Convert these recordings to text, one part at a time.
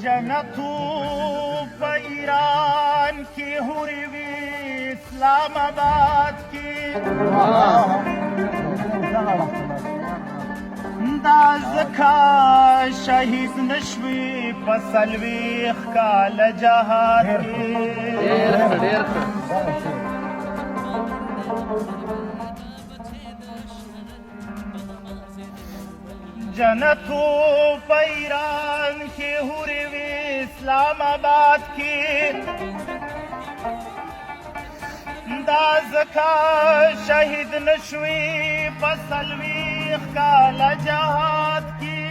جنتو په ایران کې هوري وي اسلام آباد کې دا ځکه شهید نشوي په څلوېښت کاله جهاد کې جنتو په ایران کې هوري وي اسلام آباد کې دا ځکه شهید نشوي په څلوېښت کاله جهاد کې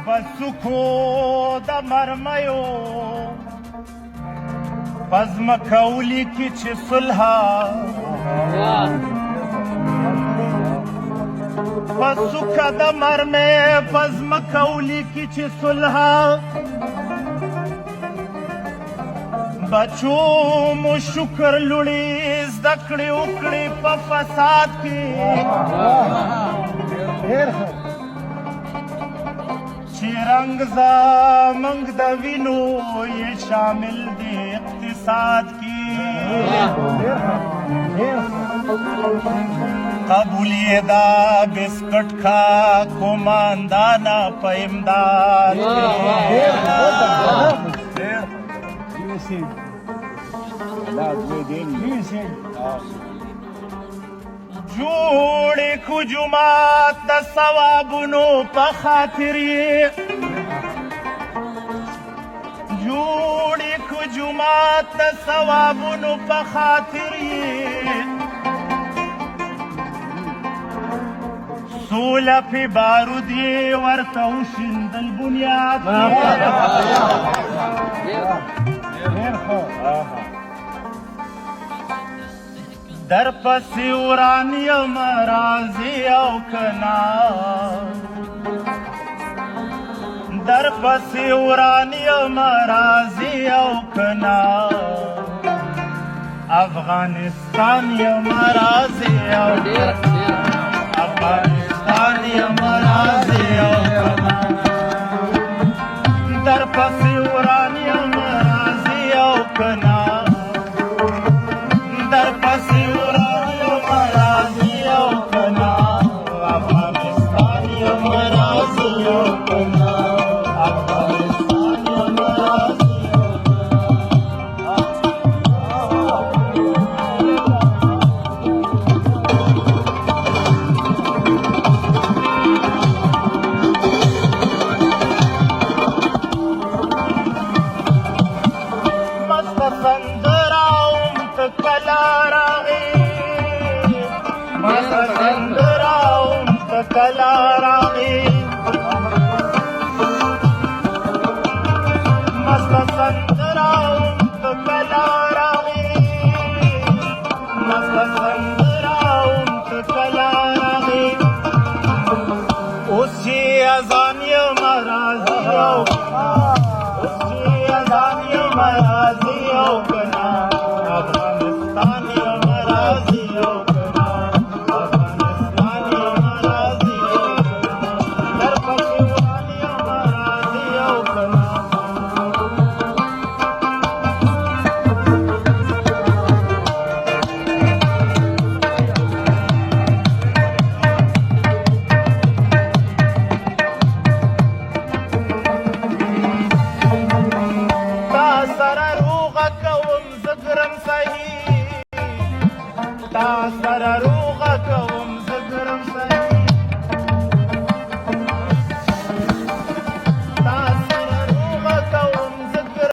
په څوکو د مرمیو په ځمکولي کې چې صلح په څوکه د مرمۍ په ځمکولي کې چې صلح بچو مو شکر لوړي زده کړې وکړې په فساد کې چې رنګ زموږ د وینو یې شامل دی اقتصاد کې قبول یې دا بسکټ کا قوماندانه په امداد جوړې کړو جومات د ثوابونو په خاطر یې جوړې کړو جومات د ثوابونو په خاطر یې سوله پې بارود یې ورته وشیندل بنیاد در پسې وران یم راضي او کنا در پسې وران یم راضي او کنا افغانستان یم راضي او افغانستان یم راضي او کنا در پسې وران یم راضي او کنا در پسې وران یم راضي او کنا افغانستان یم راضي او کنا افغانستان یم راضي کلا راغی مست سندراوم تو کلا راغی مست سندراوم تو کلا راغی اوس چې اذان یم راضي او اوس چې اذان یم راضي او کنا افغانستان یم راضي او سره روغه کوم زه ګرم صحیح تا سره